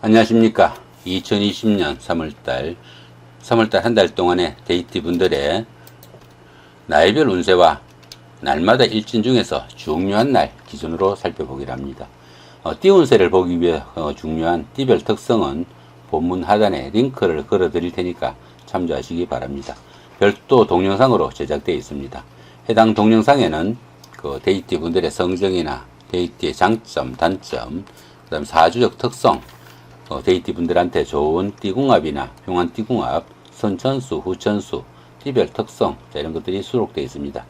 안녕하십니까. 2020년 3월달 한 달 동안의 데이트 분들의 나이별 운세와 날마다 일진 중에서 중요한 날 기준으로 살펴보기로 합니다. 띠 운세를 보기 위해 중요한 띠별 특성은 본문 하단에 링크를 걸어 드릴 테니까 참조하시기 바랍니다. 별도 동영상으로 제작되어 있습니다. 해당 동영상에는 데이트 분들의 성정이나 데이트의 장점, 단점, 그 다음 사주적 특성, 데이트 분들한테 좋은 띠궁합이나 흉한 띠궁합, 선천수, 후천수, 띠별 특성, 이런 것들이 수록되어 있습니다.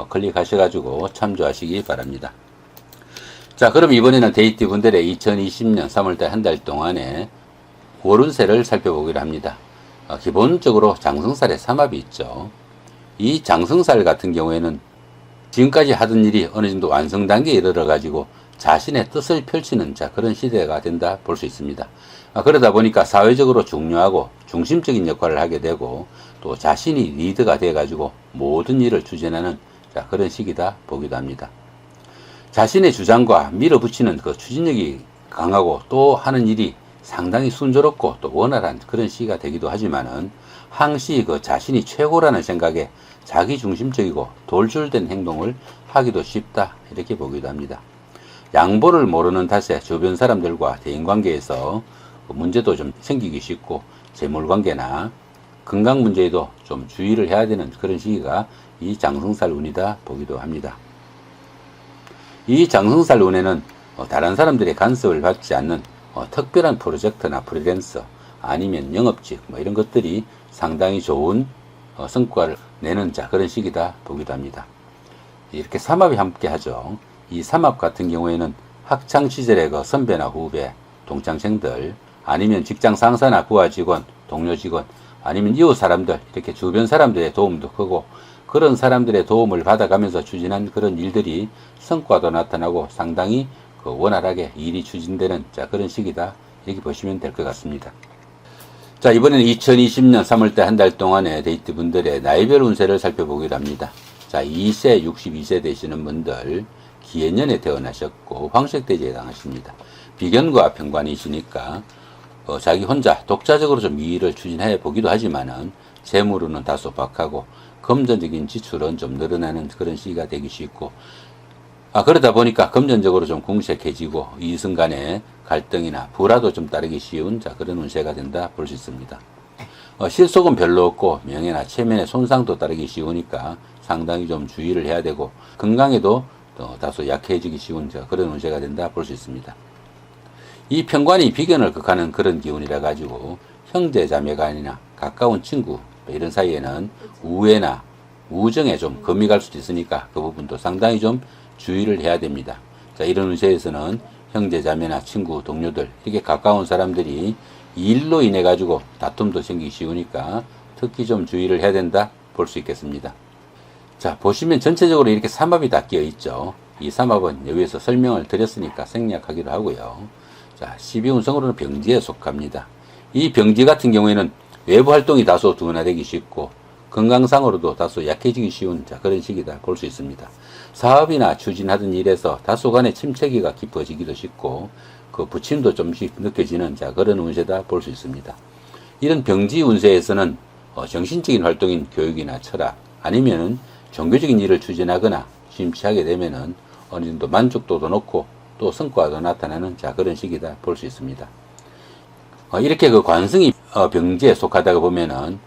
클릭하셔가지고 참조하시기 바랍니다. 자, 그럼 이번에는 데이트 분들의 2020년 3월달 한 달 동안의 월운세를 살펴보기로 합니다. 기본적으로 장생살에 삼합이 있죠. 이 장생살 같은 경우에는 지금까지 하던 일이 어느 정도 완성 단계에 이르러 가지고 자신의 뜻을 펼치는 그런 시대가 된다 볼 수 있습니다. 그러다 보니까 사회적으로 중요하고 중심적인 역할을 하게 되고 또 자신이 리더가 돼 가지고 모든 일을 추진하는 그런 시기다 보기도 합니다. 자신의 주장과 밀어붙이는 그 추진력이 강하고 또 하는 일이 상당히 순조롭고 또 원활한 그런 시기가 되기도 하지만은 항시 자신이 최고라는 생각에 자기중심적이고 돌출된 행동을 하기도 쉽다 이렇게 보기도 합니다. 양보를 모르는 탓에 주변 사람들과 대인관계에서 문제도 좀 생기기 쉽고 재물관계나 건강 문제에도 좀 주의를 해야 되는 그런 시기가 이 장생살 운이다 보기도 합니다. 이 장생살 운에는 다른 사람들의 간섭을 받지 않는 특별한 프로젝트나 프리랜서 아니면 영업직 이런 것들이 상당히 좋은 성과를 내는 그런 시기다 보기도 합니다. 이렇게 삼합이 함께 하죠. 이 삼합 같은 경우에는 학창시절의 선배나 후배, 동창생들 아니면 직장 상사나 부하 직원, 동료 직원 아니면 이웃 사람들 이렇게 주변 사람들의 도움도 크고 그런 사람들의 도움을 받아가면서 추진한 그런 일들이 성과도 나타나고 상당히 원활하게 일이 추진되는 그런 시기다 이렇게 보시면 될 것 같습니다. 자, 이번에는 2020년 3월달 한 달 동안의 데이트 분들의 나이별 운세를 살펴보기로 합니다. 자, 2세, 62세 되시는 분들 기해년에 태어나셨고 황색돼지에 해당하십니다. 비견과 편관이시니까 자기 혼자 독자적으로 좀 일을 추진해 보기도 하지만은 재물로는 다소 박하고 금전적인 지출은 좀 늘어나는 그런 시기가 되기 쉽고 그러다 보니까 금전적으로 좀 궁색해지고 이성 간의 갈등이나 불화도 좀 따르기 쉬운 그런 운세가 된다 볼 수 있습니다. 실속은 별로 없고 명예나 체면의 손상도 따르기 쉬우니까 상당히 좀 주의를 해야 되고 건강에도 다소 약해지기 쉬운 그런 운세가 된다 볼 수 있습니다. 이 편관이 비견을 극하는 그런 기운이라 가지고 형제 자매간이나 가까운 친구 이런 사이에는 우애나 우정에 좀 금이 갈 수도 있으니까 그 부분도 상당히 좀 주의를 해야 됩니다. 자, 이런 운세에서는 형제 자매나 친구 동료들 이렇게 가까운 사람들이 일로 인해 가지고 다툼도 생기기 쉬우니까 특히 좀 주의를 해야 된다 볼 수 있겠습니다. 자, 보시면 전체적으로 이렇게 삼합이 다 끼어 있죠. 이 삼합은 여기에서 설명을 드렸으니까 생략하기로 하고요. 자, 12운성으로는 병지에 속합니다. 이 병지 같은 경우에는 외부 활동이 다소 둔화되기 쉽고 건강상으로도 다소 약해지기 쉬운 그런 시기다 볼 수 있습니다. 사업이나 추진하던 일에서 다소간의 침체기가 깊어지기도 쉽고 부침도 좀씩 느껴지는 그런 운세다 볼 수 있습니다. 이런 병지 운세에서는 정신적인 활동인 교육이나 철학 아니면은 종교적인 일을 추진하거나 심취하게 되면은 어느 정도 만족도도 높고 또 성과도 나타나는 그런 시기다 볼 수 있습니다. 이렇게 관성이 병지에 속하다가 보면은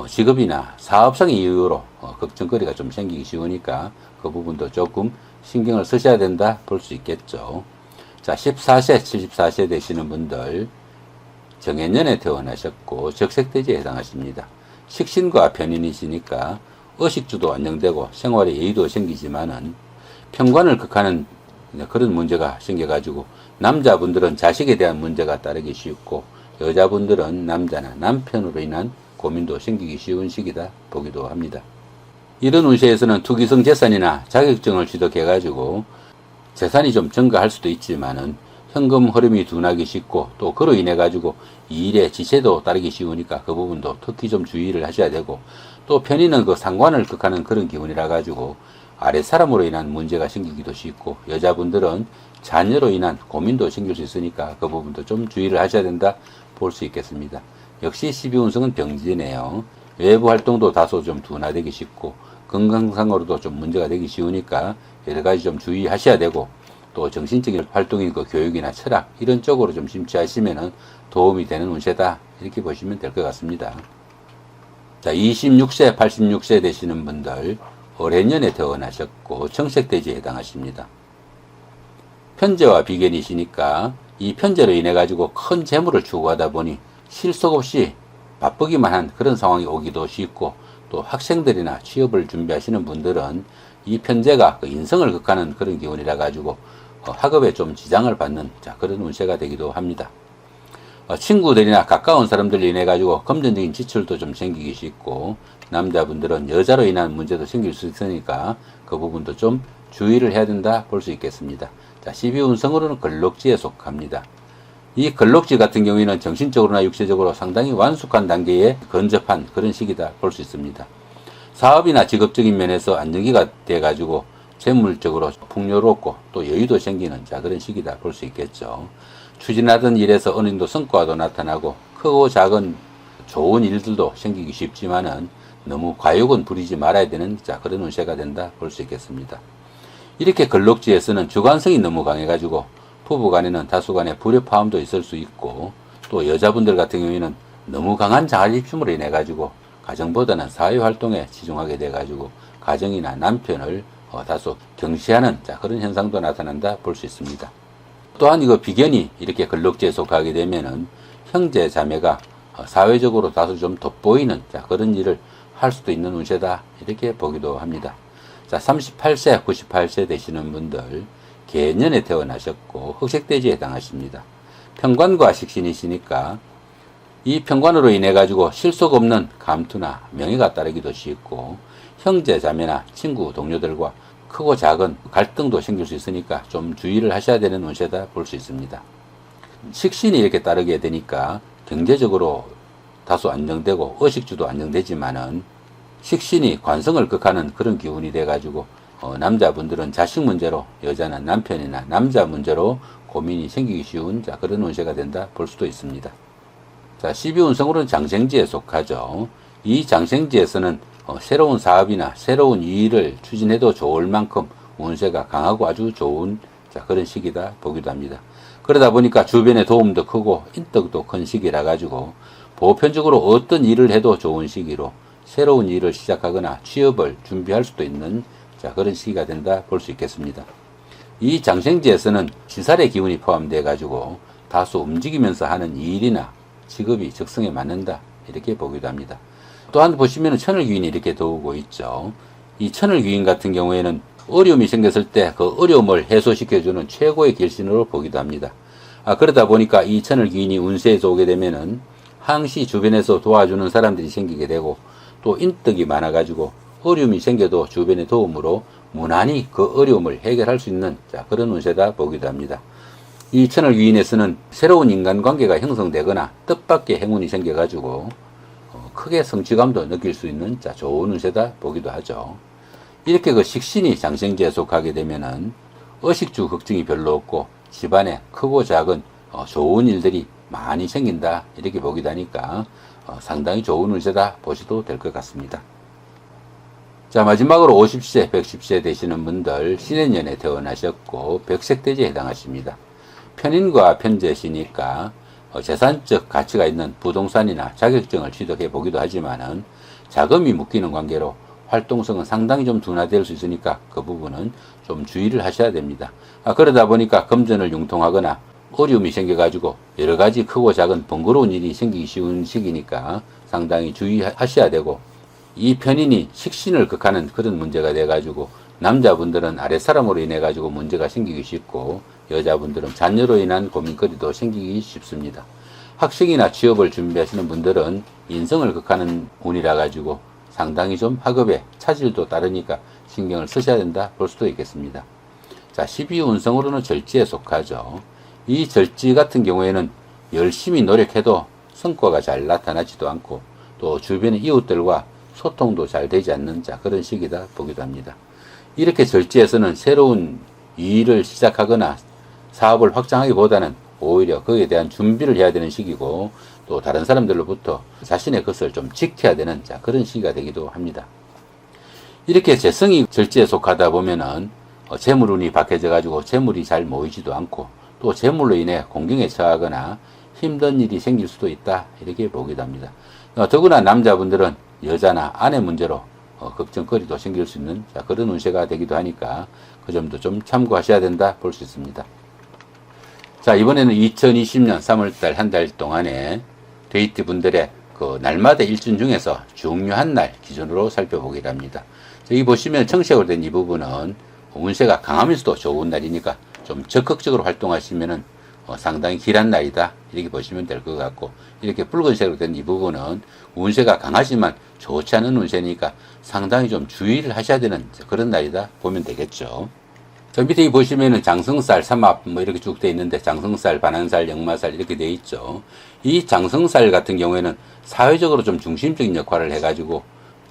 직업이나 사업상의 이유로 걱정거리가 좀 생기기 쉬우니까 그 부분도 조금 신경을 쓰셔야 된다 볼 수 있겠죠. 자, 14세, 74세 되시는 분들 정해년에 태어나셨고 적색돼지에 해당하십니다. 식신과 편인이시니까 의식주도 안정되고 생활에 예의도 생기지만은 편관을 극하는 그런 문제가 생겨가지고 남자분들은 자식에 대한 문제가 따르기 쉽고 여자분들은 남자나 남편으로 인한 고민도 생기기 쉬운 시기다 보기도 합니다. 이런 운세에서는 투기성 재산이나 자격증을 취득해가지고 재산이 좀 증가할 수도 있지만은 현금 흐름이 둔하기 쉽고 또 그로 인해 가지고 일에 지체도 따르기 쉬우니까 그 부분도 특히 좀 주의를 하셔야 되고 또 편인은 상관을 극하는 그런 기운이라 가지고 아랫사람으로 인한 문제가 생기기도 쉽고, 여자분들은 자녀로 인한 고민도 생길 수 있으니까 그 부분도 좀 주의를 하셔야 된다 볼 수 있겠습니다. 역시 12운성은 병진이네요. 외부 활동도 다소 좀 둔화되기 쉽고, 건강상으로도 좀 문제가 되기 쉬우니까 여러가지 좀 주의하셔야 되고, 또 정신적인 활동인 그 교육이나 철학 이런 쪽으로 좀 심취하시면 도움이 되는 운세다, 이렇게 보시면 될 것 같습니다. 자, 26세 86세 되시는 분들, 을해년에 태어나셨고 청색대지에 해당하십니다. 편재와 비견이시니까 이 편재로 인해 가지고 큰 재물을 추구하다 보니 실속 없이 바쁘기만 한 그런 상황이 오기도 쉽고, 또 학생들이나 취업을 준비하시는 분들은 이 편재가 그 인성을 극하는 그런 기운이라 가지고 학업에 좀 지장을 받는 그런 운세가 되기도 합니다. 친구들이나 가까운 사람들로 인해 가지고 금전적인 지출도 좀 생기기 쉽고, 남자분들은 여자로 인한 문제도 생길 수 있으니까 그 부분도 좀 주의를 해야 된다 볼 수 있겠습니다. 자, 12운성으로는 걸록지에 속합니다. 이 걸록지 같은 경우에는 정신적으로나 육체적으로 상당히 완숙한 단계에 근접한 그런 시기다 볼 수 있습니다. 사업이나 직업적인 면에서 안정기가 돼 가지고 재물적으로 풍요롭고 또 여유도 생기는 그런 시기다 볼 수 있겠죠. 추진하던 일에서 어느 정도 성과도 나타나고 크고 작은 좋은 일들도 생기기 쉽지만은 너무 과욕은 부리지 말아야 되는 그런 운세가 된다 볼 수 있겠습니다. 이렇게 걸록지에서는 주관성이 너무 강해가지고 부부간에는 다소간의 불협화음도 있을 수 있고, 또 여자분들 같은 경우에는 너무 강한 자립심으로 인해 가지고 가정보다는 사회활동에 치중하게 돼 가지고 가정이나 남편을 다소 경시하는 그런 현상도 나타난다 볼 수 있습니다. 또한 이거 비견이 이렇게 걸록지에 속하게 되면은 형제 자매가 사회적으로 다소 좀 돋보이는 그런 일을 할 수도 있는 운세다, 이렇게 보기도 합니다. 자, 38세 98세 되시는 분들, 개년에 태어나셨고 흑색돼지에 해당하십니다. 편관과 식신이시니까 이 편관으로 인해 가지고 실속 없는 감투나 명예가 따르기도 쉽고, 형제 자매나 친구 동료들과 크고 작은 갈등도 생길 수 있으니까 좀 주의를 하셔야 되는 운세다 볼 수 있습니다. 식신이 이렇게 따르게 되니까 경제적으로 다소 안정되고 의식주도 안정되지만은 식신이 관성을 극하는 그런 기운이 돼 가지고 남자분들은 자식 문제로, 여자는 남편이나 남자 문제로 고민이 생기기 쉬운 그런 운세가 된다 볼 수도 있습니다. 자, 12운성으로는 장생지에 속하죠. 이 장생지에서는 새로운 사업이나 새로운 일을 추진해도 좋을 만큼 운세가 강하고 아주 좋은 그런 시기다 보기도 합니다. 그러다 보니까 주변의 도움도 크고 인덕도 큰 시기라 가지고 보편적으로 어떤 일을 해도 좋은 시기로 새로운 일을 시작하거나 취업을 준비할 수도 있는 그런 시기가 된다 볼 수 있겠습니다. 이 장생지에서는 시살의 기운이 포함되어 가지고 다소 움직이면서 하는 일이나 직업이 적성에 맞는다, 이렇게 보기도 합니다. 또한 보시면 천을귀인이 이렇게 도우고 있죠. 이 천을귀인 같은 경우에는 어려움이 생겼을 때 그 어려움을 해소시켜주는 최고의 결신으로 보기도 합니다. 그러다 보니까 이 천을귀인이 운세에서 오게 되면은 항시 주변에서 도와주는 사람들이 생기게 되고, 또 인덕이 많아가지고 어려움이 생겨도 주변의 도움으로 무난히 그 어려움을 해결할 수 있는 그런 운세다 보기도 합니다. 이 천을귀인에서는 새로운 인간관계가 형성되거나 뜻밖의 행운이 생겨가지고 크게 성취감도 느낄 수 있는 좋은 운세다 보기도 하죠. 이렇게 그 식신이 장생지에 속하게 되면은 의식주 걱정이 별로 없고 집안에 크고 작은 좋은 일들이 많이 생긴다, 이렇게 보기도 하니까 상당히 좋은 운세다 보셔도 될 것 같습니다. 자, 마지막으로 50세 110세 되시는 분들, 신해년에 태어나셨고 백색돼지에 해당하십니다. 편인과 편재시니까 재산적 가치가 있는 부동산이나 자격증을 취득해 보기도 하지만은 자금이 묶이는 관계로 활동성은 상당히 좀 둔화될 수 있으니까 그 부분은 좀 주의를 하셔야 됩니다. 그러다 보니까 금전을 융통하거나 어려움이 생겨가지고 여러 가지 크고 작은 번거로운 일이 생기기 쉬운 시기니까 상당히 주의하셔야 되고, 이 편인이 식신을 극하는 그런 문제가 돼가지고 남자분들은 아랫사람으로 인해 가지고 문제가 생기기 쉽고, 여자분들은 자녀로 인한 고민거리도 생기기 쉽습니다. 학식이나 취업을 준비하시는 분들은 인성을 극하는 운이라 가지고 상당히 좀 학업에 차질도 따르니까 신경을 쓰셔야 된다 볼 수도 있겠습니다. 자, 12운성으로는 절지에 속하죠. 이 절지 같은 경우에는 열심히 노력해도 성과가 잘 나타나지도 않고, 또 주변의 이웃들과 소통도 잘 되지 않는 그런 시기다 보기도 합니다. 이렇게 절지에서는 새로운 일을 시작하거나 사업을 확장하기보다는 오히려 거기에 대한 준비를 해야 되는 시기고, 또 다른 사람들로부터 자신의 것을 좀 지켜야 되는 그런 시기가 되기도 합니다. 이렇게 재성이 절지에 속하다 보면은 재물운이 박해져 가지고 재물이 잘 모이지도 않고, 또 재물로 인해 공경에 처하거나 힘든 일이 생길 수도 있다, 이렇게 보기도 합니다. 더구나 남자분들은 여자나 아내 문제로 걱정거리도 생길 수 있는 그런 운세가 되기도 하니까 그 점도 좀 참고하셔야 된다 볼 수 있습니다. 자, 이번에는 2020년 3월달 한 달 동안에 데이트 분들의 그 날마다 일준 중에서 중요한 날 기준으로 살펴보기를 합니다. 여기 보시면 청색으로 된 이 부분은 운세가 강하면서도 좋은 날이니까 좀 적극적으로 활동하시면은 상당히 길한 날이다, 이렇게 보시면 될 것 같고, 이렇게 붉은색으로 된 이 부분은 운세가 강하지만 좋지 않은 운세니까 상당히 좀 주의를 하셔야 되는 그런 날이다 보면 되겠죠. 저 밑에 보시면은 장성살, 삼합 뭐 이렇게 쭉 돼 있는데, 장성살, 반한살, 역마살 이렇게 돼 있죠. 이 장성살 같은 경우에는 사회적으로 좀 중심적인 역할을 해가지고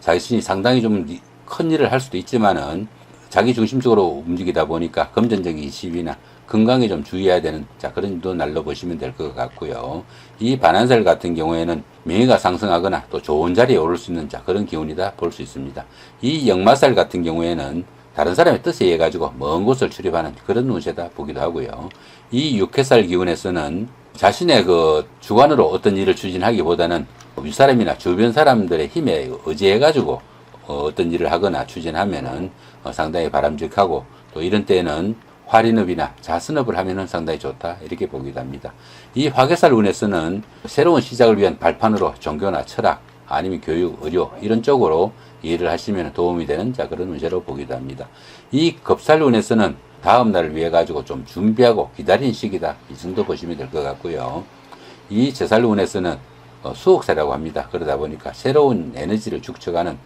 자신이 상당히 좀 큰 일을 할 수도 있지만은 자기 중심적으로 움직이다 보니까 금전적인 시비나 건강에 좀 주의해야 되는 그런 날로 보시면 될 것 같고요. 이 반한살 같은 경우에는 명예가 상승하거나 또 좋은 자리에 오를 수 있는 그런 기운이다 볼 수 있습니다. 이 역마살 같은 경우에는 다른 사람의 뜻에 의해 가지고 먼 곳을 출입하는 그런 운세다 보기도 하고요. 이 육해살 기운에서는 자신의 그 주관으로 어떤 일을 추진하기보다는 윗사람이나 주변 사람들의 힘에 의지해 가지고 어떤 일을 하거나 추진하면은 상당히 바람직하고, 또 이런 때에는 활인업이나 자선업을 하면은 상당히 좋다, 이렇게 보기도 합니다. 이 화개살 운에서는 새로운 시작을 위한 발판으로 종교나 철학, 아니면 교육, 의료 이런 쪽으로 일을 하시면 도움이 되는 그런 운세로 보기도 합니다. 이 겁살 운에서는 다음 날을 위해 가지고 좀 준비하고 기다리는 시기다, 이 정도 보시면 될 것 같고요. 이 제살 운에서는 수옥살이라고 합니다. 그러다 보니까 새로운 에너지를 축적하는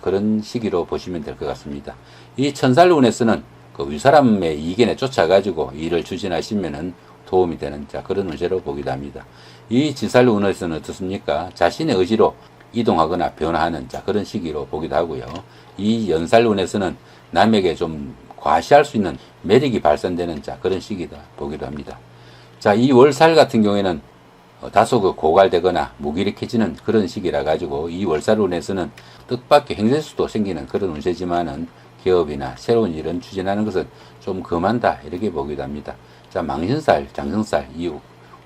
그런 시기로 보시면 될 것 같습니다. 이 천살 운에서는 그 윗사람의 이견에 쫓아가지고 일을 추진하시면은 도움이 되는 그런 운세로 보기도 합니다. 이 진살 운에서는 어떻습니까? 자신의 의지로 이동하거나 변화하는 그런 시기로 보기도 하고요. 이 연살 운에서는 남에게 좀 과시할 수 있는 매력이 발산되는 그런 시기다 보기도 합니다. 자, 이 월살 같은 경우에는 다소 그 고갈되거나 무기력해지는 그런 시기라 가지고, 이 월살 운에서는 뜻밖의 행세수도 생기는 그런 운세지만은 기업이나 새로운 일은 추진하는 것은 좀 금한다, 이렇게 보기도 합니다. 자, 망신살, 장성살 이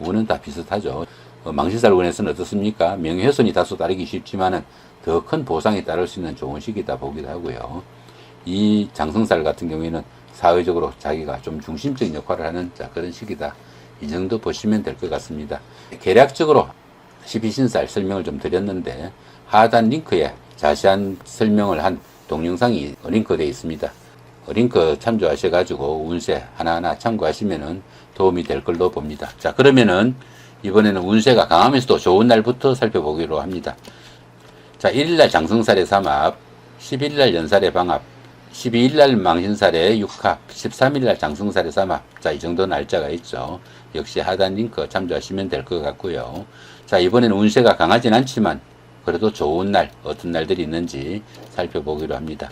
운은 다 비슷하죠. 망신살 운에서는 어떻습니까? 명예훼손이 다소 따르기 쉽지만은 더 큰 보상이 따를 수 있는 좋은 시기다 보기도 하고요. 이 장성살 같은 경우에는 사회적으로 자기가 좀 중심적인 역할을 하는 그런 시기다, 이 정도 보시면 될 것 같습니다. 계략적으로 12신살 설명을 좀 드렸는데, 하단 링크에 자세한 설명을 한 동영상이 링크되어 있습니다. 링크 참조하셔가지고 운세 하나하나 참고하시면 도움이 될 걸로 봅니다. 자, 그러면은 이번에는 운세가 강하면서도 좋은 날부터 살펴보기로 합니다. 자, 1일날 장성살의 삼합, 11일날 연살의 방합, 12일날 망신살의 육합, 13일날 장성살의 삼합. 자, 이 정도 날짜가 있죠. 역시 하단 링크 참조하시면 될 것 같고요. 자, 이번에는 운세가 강하진 않지만 그래도 좋은 날, 어떤 날들이 있는지 살펴보기로 합니다.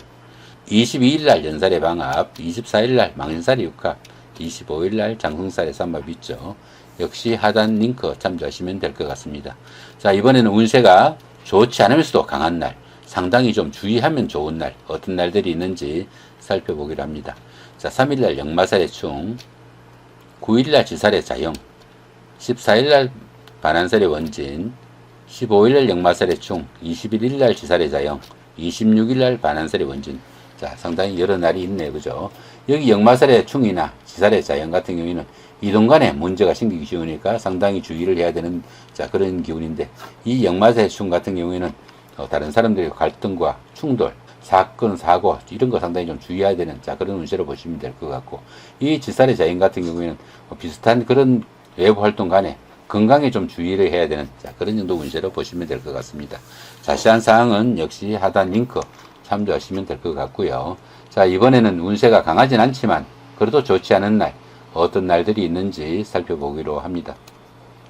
22일날 연살의 방합, 24일날 망신살의 육합, 25일날 장성살의 삼합 있죠. 역시 하단 링크 참조하시면 될 것 같습니다. 자, 이번에는 운세가 좋지 않으면서도 강한 날, 상당히 좀 주의하면 좋은 날, 어떤 날들이 있는지 살펴보기로 합니다. 자, 3일날 역마살의 충, 9일날 지살의 자영, 14일날 반한살의 원진, 15일날 역마살의 충, 21일날 지살의 자영, 26일날 반한살의 원진. 자, 상당히 여러 날이 있네요. 그죠? 여기 역마살의 충이나 지살의 자영 같은 경우에는 이동 간에 문제가 생기기 쉬우니까 상당히 주의를 해야 되는 그런 기운인데, 이 역마살의 충 같은 경우에는 다른 사람들의 갈등과 충돌, 사건, 사고 이런 거 상당히 좀 주의해야 되는 그런 운세로 보시면 될 것 같고, 이 지살의 자연 같은 경우에는 비슷한 그런 외부 활동 간에 건강에 좀 주의를 해야 되는 그런 정도 운세로 보시면 될 것 같습니다. 자세한 사항은 역시 하단 링크 참조하시면 될 것 같고요. 자, 이번에는 운세가 강하진 않지만 그래도 좋지 않은 날, 어떤 날들이 있는지 살펴보기로 합니다.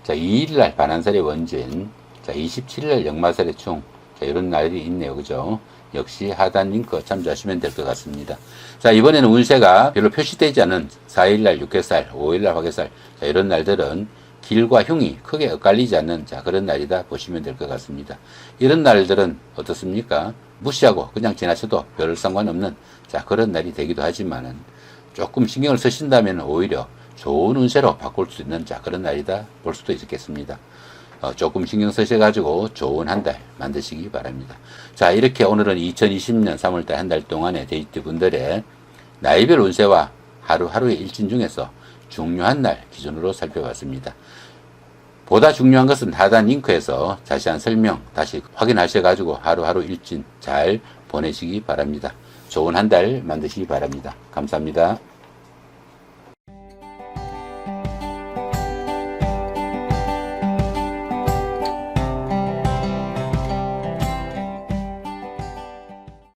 자, 2일날 반한살의 원진, 자, 27일날 역마살의 충, 자, 이런 날이 있네요. 그죠? 역시 하단 링크 참조하시면 될 것 같습니다. 자, 이번에는 운세가 별로 표시되지 않은 4일날 육개살, 5일날 화개살, 자, 이런 날들은 길과 흉이 크게 엇갈리지 않는 자, 그런 날이다 보시면 될 것 같습니다. 이런 날들은 어떻습니까? 무시하고 그냥 지나쳐도 별 상관없는 자, 그런 날이 되기도 하지만은 조금 신경을 쓰신다면 오히려 좋은 운세로 바꿀 수 있는 자, 그런 날이다 볼 수도 있겠습니다. 조금 신경 쓰셔가지고 좋은 한 달 만드시기 바랍니다. 자, 이렇게 오늘은 2020년 3월달 한 달 동안의 데이트 분들의 나이별 운세와 하루하루의 일진 중에서 중요한 날 기준으로 살펴봤습니다. 보다 중요한 것은 하단 링크에서 자세한 설명 다시 확인하셔가지고 하루하루 일진 잘 보내시기 바랍니다. 좋은 한 달 만드시기 바랍니다. 감사합니다.